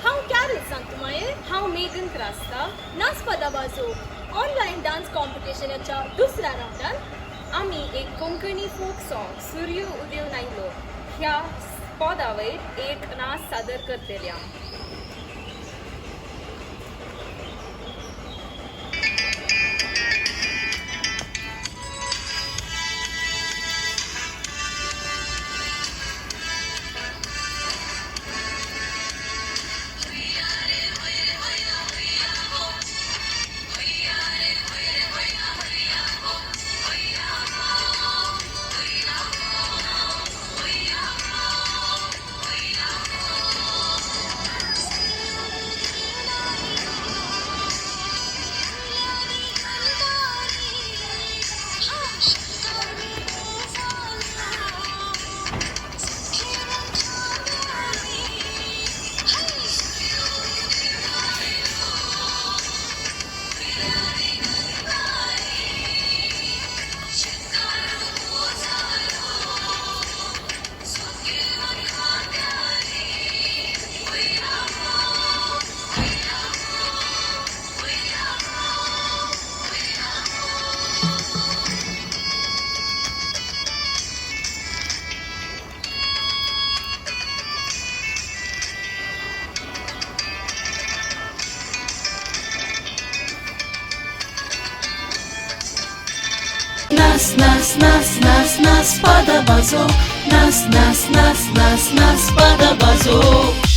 हांव कॅरल सांगता माये हांव मेघन क्रास्ता नाच पदाबाजो ऑनलायन डान्स कॉम्पिटिशनाच्या दुसऱ्या रावंडान आमी एक कोंकणी फोक सॉंग सूर्य उदय नायलो ह्या पदावयर एक नाच सादर करतले हांव. Nas, nas, nas, nas, nas, padabazo. Nas, nas, nas, nas, nas, padabazo.